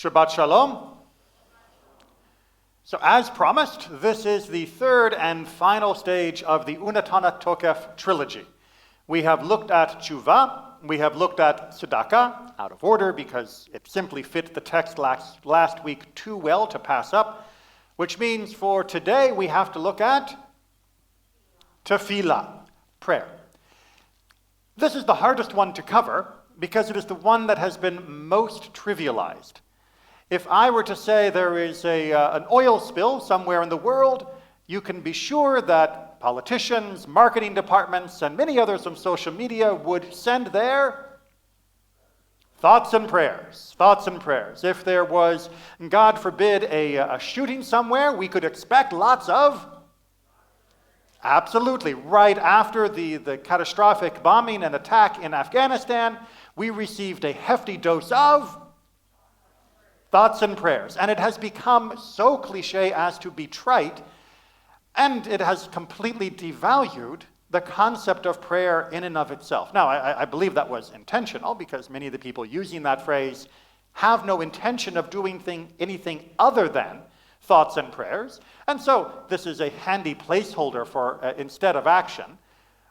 Shabbat Shalom. So as promised, this is the third and final stage of the Unatana Tokef trilogy. We have looked at Tshuva, we have looked at Tzedakah, out of order because it simply fit the text last week too well to pass up, which means for today we have to look at Tefillah, prayer. This is the hardest one to cover because it is the one that has been most trivialized. If I were to say there is an oil spill somewhere in the world, you can be sure that politicians, marketing departments, and many others on social media would send their thoughts and prayers. Thoughts and prayers. If there was, God forbid, a shooting somewhere, we could expect lots of. Absolutely. Right after the catastrophic bombing and attack in Afghanistan, we received a hefty dose of thoughts and prayers. And it has become so cliche as to be trite, and it has completely devalued the concept of prayer in and of itself. Now, I believe that was intentional because many of the people using that phrase have no intention of doing anything other than thoughts and prayers. And so this is a handy placeholder for instead of action.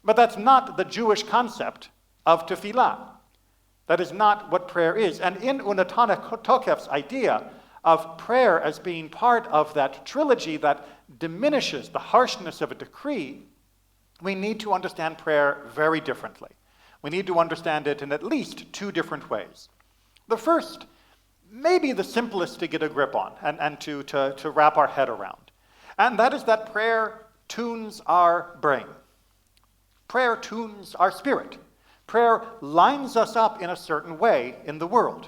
But that's not the Jewish concept of tefillah. That is not what prayer is. And in Unatana Tokef's idea of prayer as being part of that trilogy that diminishes the harshness of a decree, we need to understand prayer very differently. We need to understand it in at least two different ways. The first, maybe the simplest to get a grip on and to wrap our head around. And that is that prayer tunes our brain. Prayer tunes our spirit. Prayer lines us up in a certain way in the world.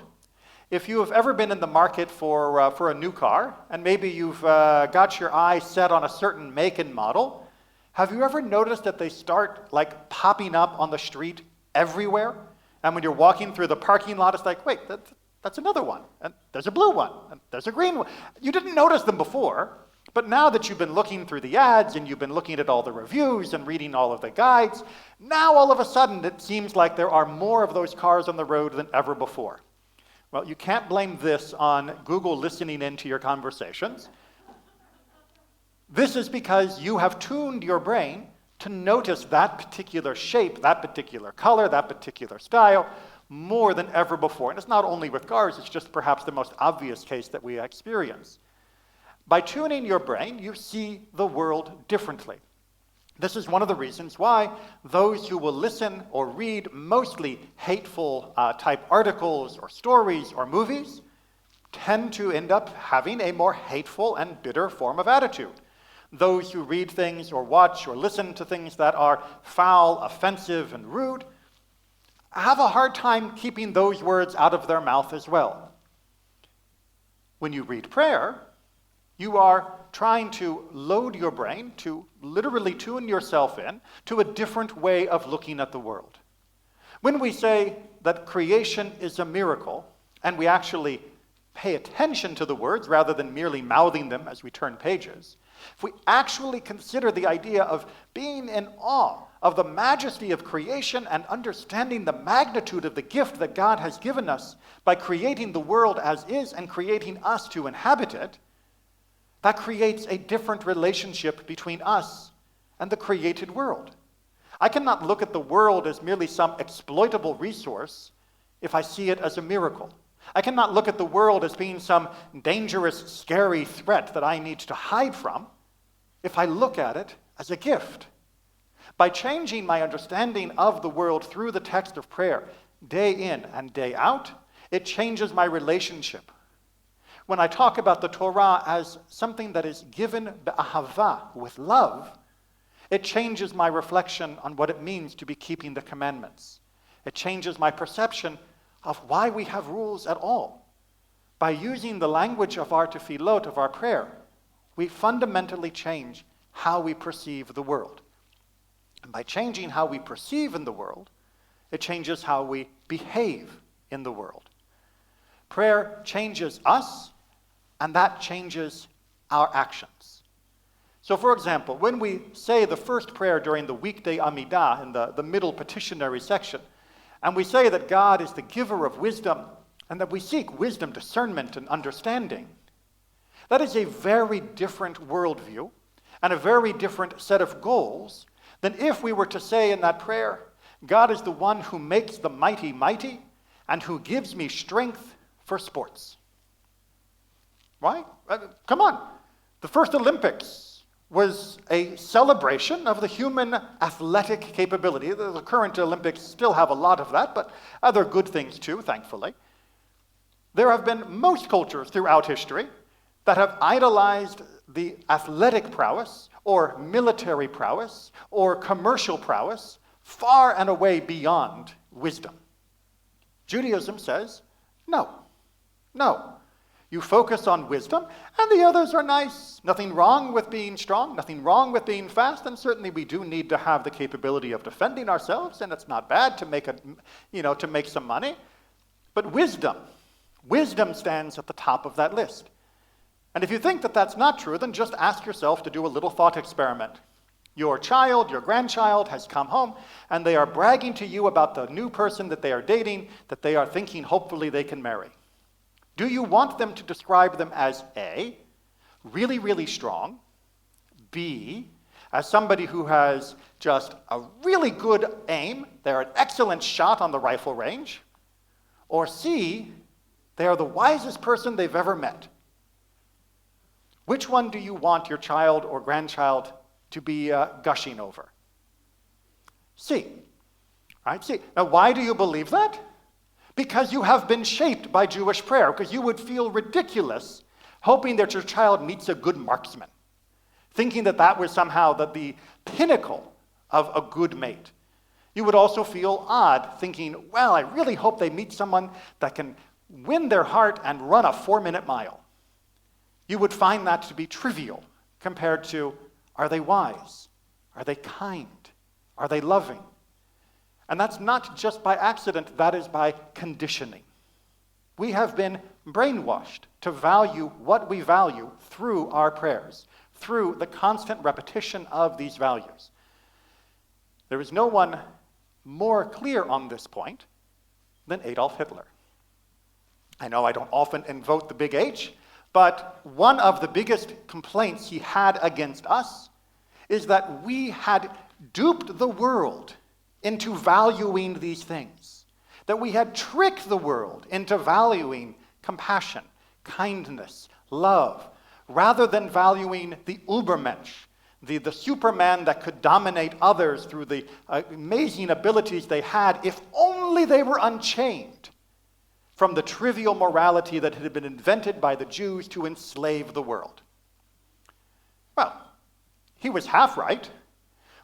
If you have ever been in the market for a new car, and maybe you've got your eye set on a certain make and model, have you ever noticed that they start like popping up on the street everywhere? And when you're walking through the parking lot, it's like, wait, that's another one. And there's a blue one. And there's a green one. You didn't notice them before, but now that you've been looking through the ads and you've been looking at all the reviews and reading all of the guides, now all of a sudden it seems like there are more of those cars on the road than ever before. Well, you can't blame this on Google listening into your conversations. This is because you have tuned your brain to notice that particular shape, that particular color, that particular style more than ever before. And it's not only with cars, it's just perhaps the most obvious case that we experience. By tuning your brain, you see the world differently. This is one of the reasons why those who will listen or read mostly hateful type articles or stories or movies tend to end up having a more hateful and bitter form of attitude. Those who read things or watch or listen to things that are foul, offensive, and rude have a hard time keeping those words out of their mouth as well. When you read prayer, you are trying to load your brain, to literally tune yourself in to a different way of looking at the world. When we say that creation is a miracle, and we actually pay attention to the words rather than merely mouthing them as we turn pages, if we actually consider the idea of being in awe of the majesty of creation and understanding the magnitude of the gift that God has given us by creating the world as is and creating us to inhabit it, that creates a different relationship between us and the created world. I cannot look at the world as merely some exploitable resource if I see it as a miracle. I cannot look at the world as being some dangerous, scary threat that I need to hide from if I look at it as a gift. By changing my understanding of the world through the text of prayer, day in and day out, it changes my relationship. When I talk about the Torah as something that is given be'ahava, with love, it changes my reflection on what it means to be keeping the commandments. It changes my perception of why we have rules at all. By using the language of our tefillot, of our prayer, we fundamentally change how we perceive the world. And by changing how we perceive in the world, it changes how we behave in the world. Prayer changes us, and that changes our actions. So for example, when we say the first prayer during the weekday Amidah in the middle petitionary section, and we say that God is the giver of wisdom, and that we seek wisdom, discernment, and understanding. That is a very different worldview and a very different set of goals than if we were to say in that prayer, God is the one who makes the mighty mighty and who gives me strength for sports. Right? Come on. The first Olympics was a celebration of the human athletic capability. The current Olympics still have a lot of that, but other good things too, thankfully. There have been most cultures throughout history that have idolized the athletic prowess or military prowess or commercial prowess far and away beyond wisdom. Judaism says, no. You focus on wisdom, and the others are nice. Nothing wrong with being strong, nothing wrong with being fast, and certainly we do need to have the capability of defending ourselves, and it's not bad to make some money. But wisdom stands at the top of that list. And if you think that that's not true, then just ask yourself to do a little thought experiment. Your child, your grandchild has come home, and they are bragging to you about the new person that they are dating, that they are thinking hopefully they can marry. Do you want them to describe them as A, really, really strong, B, as somebody who has just a really good aim, they're an excellent shot on the rifle range, or C, they are the wisest person they've ever met? Which one do you want your child or grandchild to be gushing over? C. Right? C. Now, why do you believe that? Because you have been shaped by Jewish prayer, because you would feel ridiculous hoping that your child meets a good marksman, thinking that that was somehow the pinnacle of a good mate. You would also feel odd thinking, well, I really hope they meet someone that can win their heart and run a 4-minute mile. You would find that to be trivial compared to, are they wise? Are they kind? Are they loving? And that's not just by accident, that is by conditioning. We have been brainwashed to value what we value through our prayers, through the constant repetition of these values. There is no one more clear on this point than Adolf Hitler. I know I don't often invoke the big H, but one of the biggest complaints he had against us is that we had duped the world into valuing these things, that we had tricked the world into valuing compassion, kindness, love, rather than valuing the Übermensch, the Superman that could dominate others through the amazing abilities they had if only they were unchained from the trivial morality that had been invented by the Jews to enslave the world. Well, he was half right.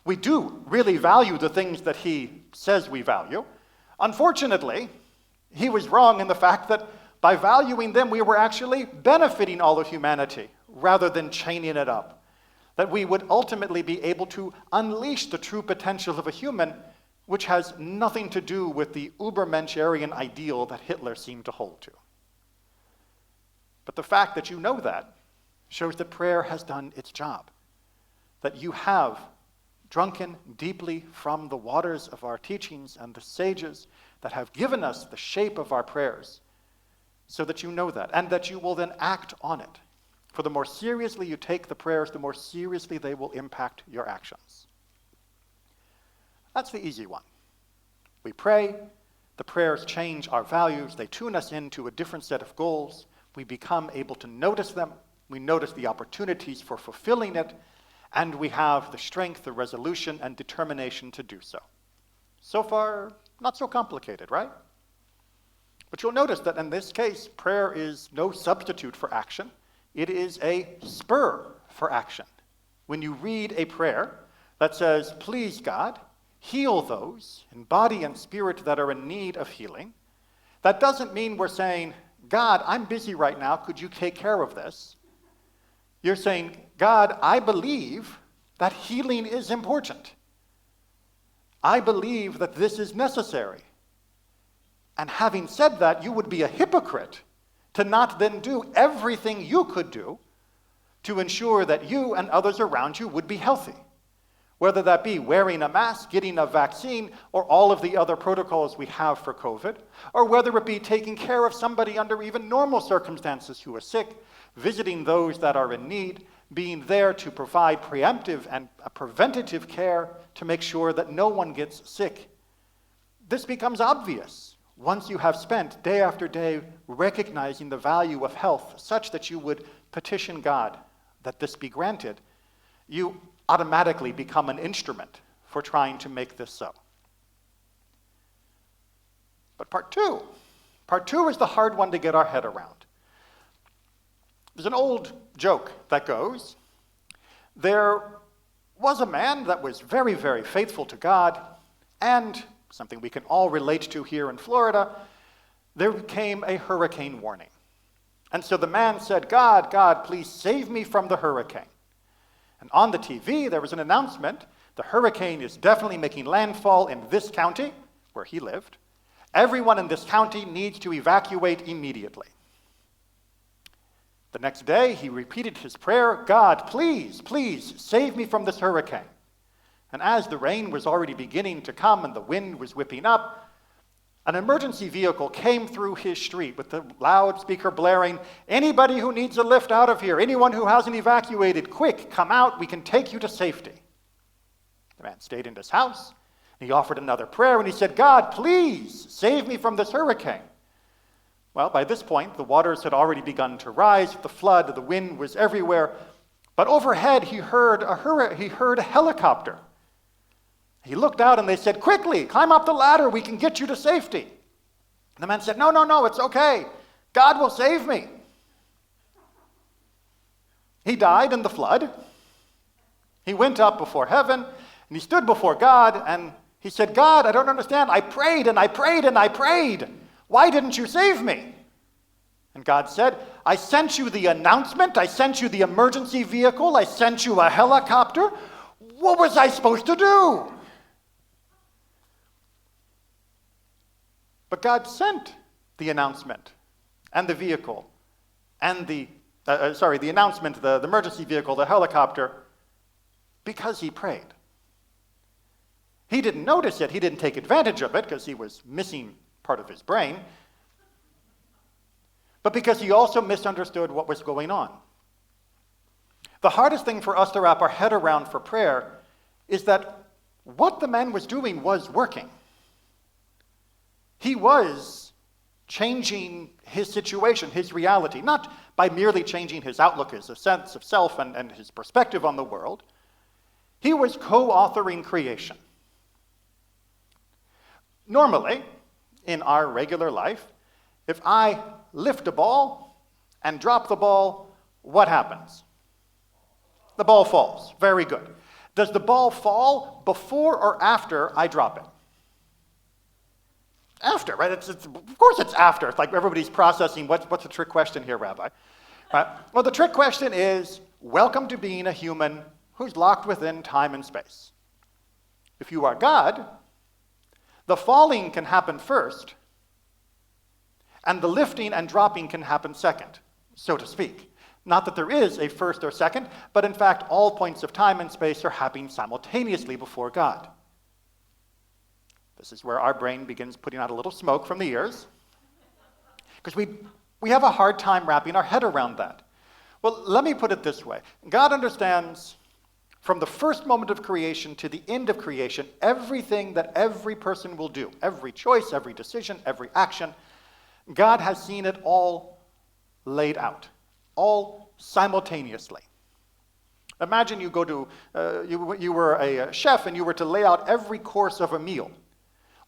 We do really value the things that he says we value. Unfortunately, he was wrong in the fact that by valuing them, we were actually benefiting all of humanity rather than chaining it up. That we would ultimately be able to unleash the true potential of a human, which has nothing to do with the Übermenscherian ideal that Hitler seemed to hold to. But the fact that you know that shows that prayer has done its job, that you have drunken deeply from the waters of our teachings and the sages that have given us the shape of our prayers, so that you know that, and that you will then act on it. For the more seriously you take the prayers, the more seriously they will impact your actions. That's the easy one. We pray, the prayers change our values, they tune us into a different set of goals, we become able to notice them, we notice the opportunities for fulfilling it, and we have the strength, the resolution, and determination to do so. So far, not so complicated, right? But you'll notice that in this case, prayer is no substitute for action. It is a spur for action. When you read a prayer that says, please God, heal those in body and spirit that are in need of healing, that doesn't mean we're saying, God, I'm busy right now, could you take care of this? You're saying, God, I believe that healing is important. I believe that this is necessary. And having said that, you would be a hypocrite to not then do everything you could do to ensure that you and others around you would be healthy. whether that be wearing a mask, getting a vaccine, or all of the other protocols we have for COVID, or whether it be taking care of somebody under even normal circumstances who are sick, visiting those that are in need, being there to provide preemptive and preventative care to make sure that no one gets sick. This becomes obvious once you have spent day after day recognizing the value of health such that you would petition God that this be granted. You automatically become an instrument for trying to make this so. But part two is the hard one to get our head around. There's an old joke that goes, there was a man that was very, very faithful to God, and something we can all relate to here in Florida, there came a hurricane warning. And so the man said, God, please save me from the hurricane. And on the TV, there was an announcement, the hurricane is definitely making landfall in this county, where he lived. Everyone in this county needs to evacuate immediately. The next day, he repeated his prayer, God, please save me from this hurricane. And as the rain was already beginning to come and the wind was whipping up, an emergency vehicle came through his street with the loudspeaker blaring, anybody who needs a lift out of here, anyone who hasn't evacuated, quick, come out, we can take you to safety. The man stayed in his house. He offered another prayer and he said, God, please save me from this hurricane. Well, by this point, the waters had already begun to rise, the flood, the wind was everywhere. But overhead, he heard a helicopter. He looked out and they said, quickly, climb up the ladder, we can get you to safety. And the man said, no, it's okay. God will save me. He died in the flood. He went up before heaven, and he stood before God, and he said, God, I don't understand. I prayed and I prayed and I prayed. Why didn't you save me? And God said, I sent you the announcement, I sent you the emergency vehicle, I sent you a helicopter. What was I supposed to do? But God sent the announcement and the vehicle and the announcement, the emergency vehicle, the helicopter, because he prayed. He didn't notice it, he didn't take advantage of it because he was missing part of his brain, but because he also misunderstood what was going on. The hardest thing for us to wrap our head around for prayer is that what the man was doing was working. He was changing his situation, his reality, not by merely changing his outlook, his sense of self and his perspective on the world. He was co-authoring creation. Normally, in our regular life, if I lift a ball and drop the ball, what happens? The ball falls. Very good. Does the ball fall before or after I drop it? After, right? Of course it's after. It's like everybody's processing, what's the trick question here, Rabbi? Right? Well, the trick question is, welcome to being a human who's locked within time and space. If you are God, the falling can happen first, and the lifting and dropping can happen second, so to speak. Not that there is a first or second, but in fact, all points of time and space are happening simultaneously before God. This is where our brain begins putting out a little smoke from the ears, because we have a hard time wrapping our head around that. Well, let me put it this way. God understands from the first moment of creation to the end of creation, everything that every person will do, every choice, every decision, every action, God has seen it all laid out, all simultaneously. Imagine you go to, you were a chef and you were to lay out every course of a meal.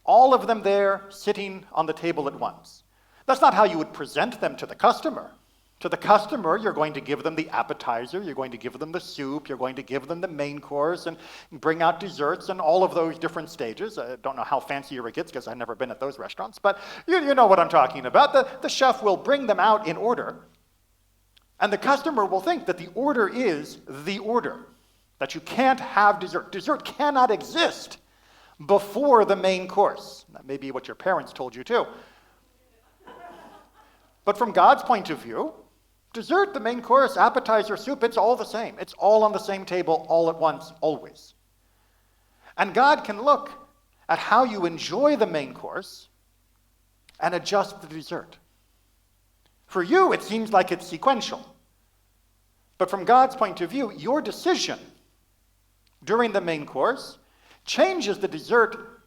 All of them there sitting on the table at once. That's not how you would present them to the customer. To the customer, you're going to give them the appetizer, you're going to give them the soup, you're going to give them the main course, and bring out desserts and all of those different stages. I don't know how fancier it gets because I've never been at those restaurants, but you know what I'm talking about. The chef will bring them out in order, and the customer will think that the order is the order, that you can't have dessert. Dessert cannot exist before the main course. That may be what your parents told you too. But from God's point of view, dessert, the main course, appetizer, soup, it's all the same. It's all on the same table, all at once, always. And God can look at how you enjoy the main course and adjust the dessert. For you, it seems like it's sequential. But from God's point of view, your decision during the main course changes the dessert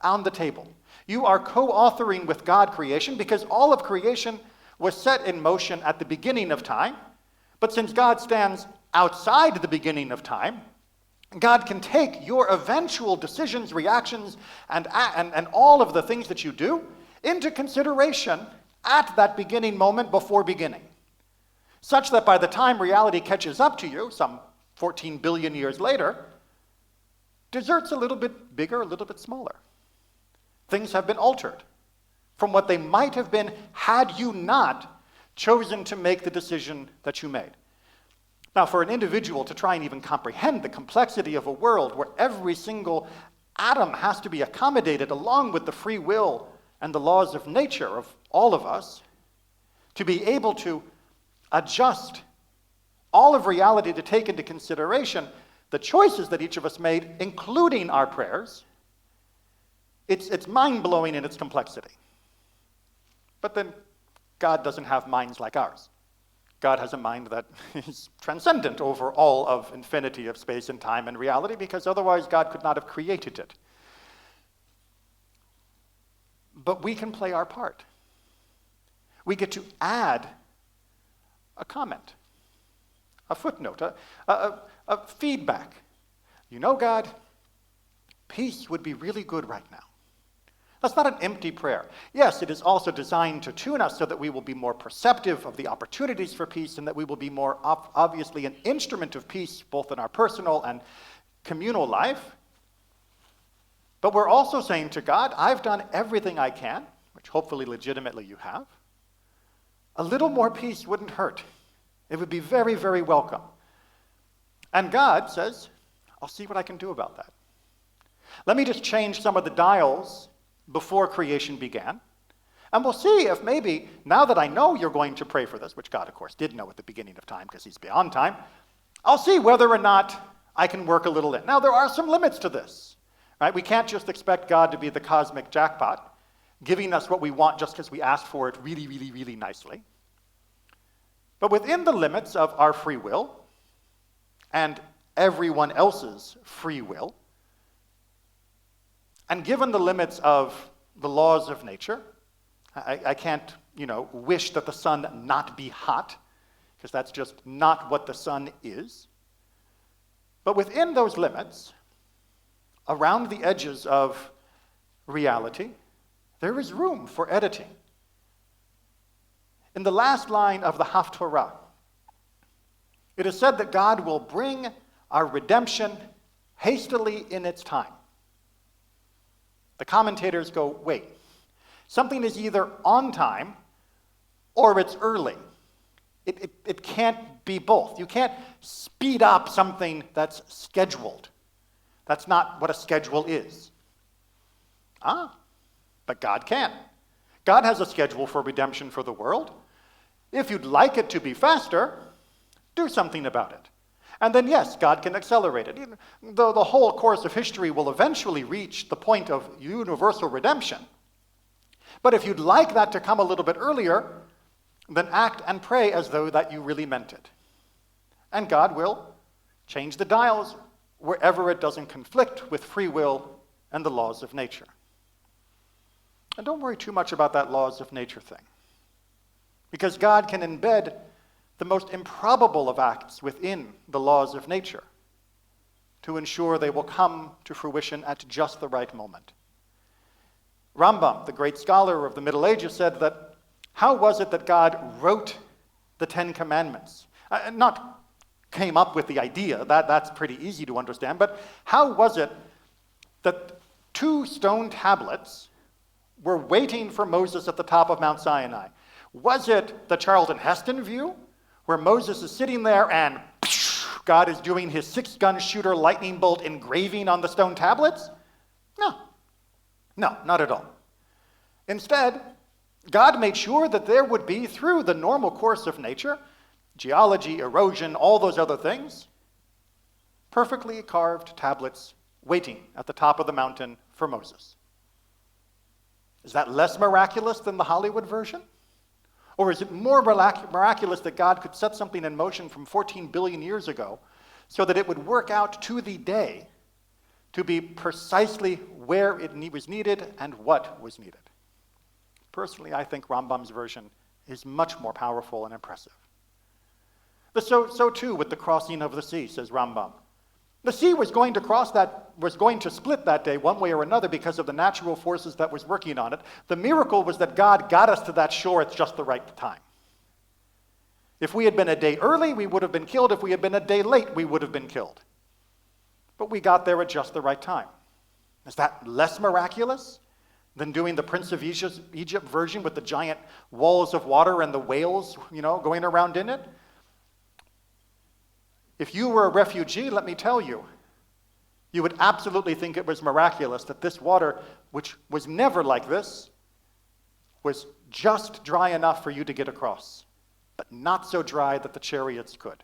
on the table. You are co-authoring with God creation because all of creation was set in motion at the beginning of time. But since God stands outside the beginning of time, God can take your eventual decisions, reactions, and all of the things that you do into consideration at that beginning moment before beginning, such that by the time reality catches up to you, some 14 billion years later, dessert's a little bit bigger, a little bit smaller. Things have been altered from what they might have been had you not chosen to make the decision that you made. Now, for an individual to try and even comprehend the complexity of a world where every single atom has to be accommodated along with the free will and the laws of nature of all of us, to be able to adjust all of reality to take into consideration the choices that each of us made, including our prayers, it's mind-blowing in its complexity. But then God doesn't have minds like ours. God has a mind that is transcendent over all of infinity of space and time and reality, because otherwise God could not have created it. But we can play our part. We get to add a comment, a footnote, a feedback. You know, God, peace would be really good right now. That's not an empty prayer. Yes, it is also designed to tune us so that we will be more perceptive of the opportunities for peace and that we will be more obviously an instrument of peace both in our personal and communal life. But we're also saying to God, I've done everything I can, which hopefully legitimately you have. A little more peace wouldn't hurt. It would be very, very welcome. And God says, I'll see what I can do about that. Let me just change some of the dials before creation began. And we'll see if maybe, now that I know you're going to pray for this, which God, of course, did know at the beginning of time because he's beyond time, I'll see whether or not I can work a little in. Now, there are some limits to this, right? We can't just expect God to be the cosmic jackpot, giving us what we want just because we asked for it really, really, really nicely. But within the limits of our free will and everyone else's free will, and given the limits of the laws of nature, I can't, wish that the sun not be hot, because that's just not what the sun is. But within those limits, around the edges of reality, there is room for editing. In the last line of the Haftorah, it is said that God will bring our redemption hastily in its time. The commentators go, wait, something is either on time or it's early. It can't be both. You can't speed up something that's scheduled. That's not what a schedule is. But God can. God has a schedule for redemption for the world. If you'd like it to be faster, do something about it. And then, yes, God can accelerate it. The whole course of history will eventually reach the point of universal redemption. But if you'd like that to come a little bit earlier, then act and pray as though that you really meant it. And God will change the dials wherever it doesn't conflict with free will and the laws of nature. And don't worry too much about that laws of nature thing, because God can embed the most improbable of acts within the laws of nature to ensure they will come to fruition at just the right moment. Rambam, the great scholar of the Middle Ages, said that how was it that God wrote the Ten Commandments? Not came up with the idea, that's pretty easy to understand, but how was it that 2 stone tablets were waiting for Moses at the top of Mount Sinai? Was it the Charlton Heston view, where Moses is sitting there and God is doing his 6-gun shooter lightning bolt engraving on the stone tablets? No, not at all. Instead, God made sure that there would be, through the normal course of nature, geology, erosion, all those other things, perfectly carved tablets waiting at the top of the mountain for Moses. Is that less miraculous than the Hollywood version? Or is it more miraculous that God could set something in motion from 14 billion years ago so that it would work out to the day to be precisely where it was needed and what was needed? Personally, I think Rambam's version is much more powerful and impressive. So too with the crossing of the sea, says Rambam. The sea was going to split that day one way or another because of the natural forces that was working on it. The miracle was that God got us to that shore at just the right time. If we had been a day early, we would have been killed. If we had been a day late, we would have been killed. But we got there at just the right time. Is that less miraculous than doing the Prince of Egypt version with the giant walls of water and the whales, going around in it? If you were a refugee, let me tell you, you would absolutely think it was miraculous that this water, which was never like this, was just dry enough for you to get across, but not so dry that the chariots could.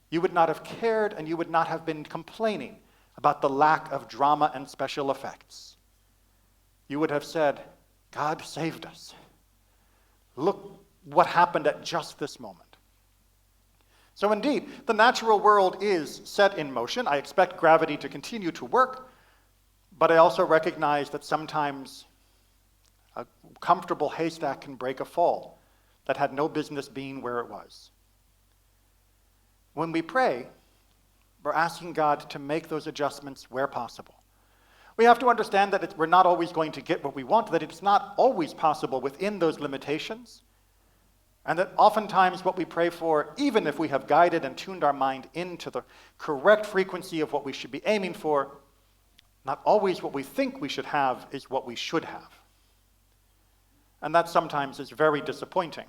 You would not have cared, and you would not have been complaining about the lack of drama and special effects. You would have said, God saved us. Look what happened at just this moment. So indeed, the natural world is set in motion. I expect gravity to continue to work, but I also recognize that sometimes a comfortable haystack can break a fall that had no business being where it was. When we pray, we're asking God to make those adjustments where possible. We have to understand that we're not always going to get what we want, that it's not always possible within those limitations, and that oftentimes what we pray for, even if we have guided and tuned our mind into the correct frequency of what we should be aiming for, not always what we think we should have is what we should have. And that sometimes is very disappointing.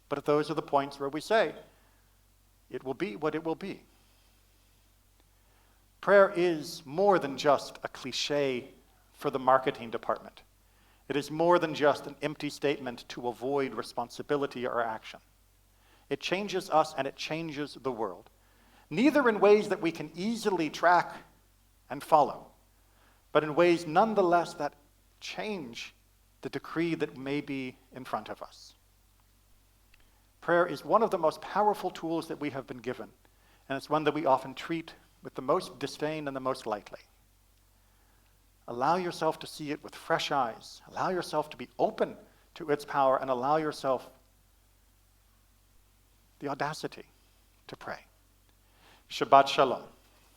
But those are the points where we say, it will be what it will be. Prayer is more than just a cliche for the marketing department. It is more than just an empty statement to avoid responsibility or action. It changes us and it changes the world, neither in ways that we can easily track and follow, but in ways nonetheless that change the decree that may be in front of us. Prayer is one of the most powerful tools that we have been given, and it's one that we often treat with the most disdain and the most lightly. Allow yourself to see it with fresh eyes. Allow yourself to be open to its power, and allow yourself the audacity to pray. Shabbat Shalom.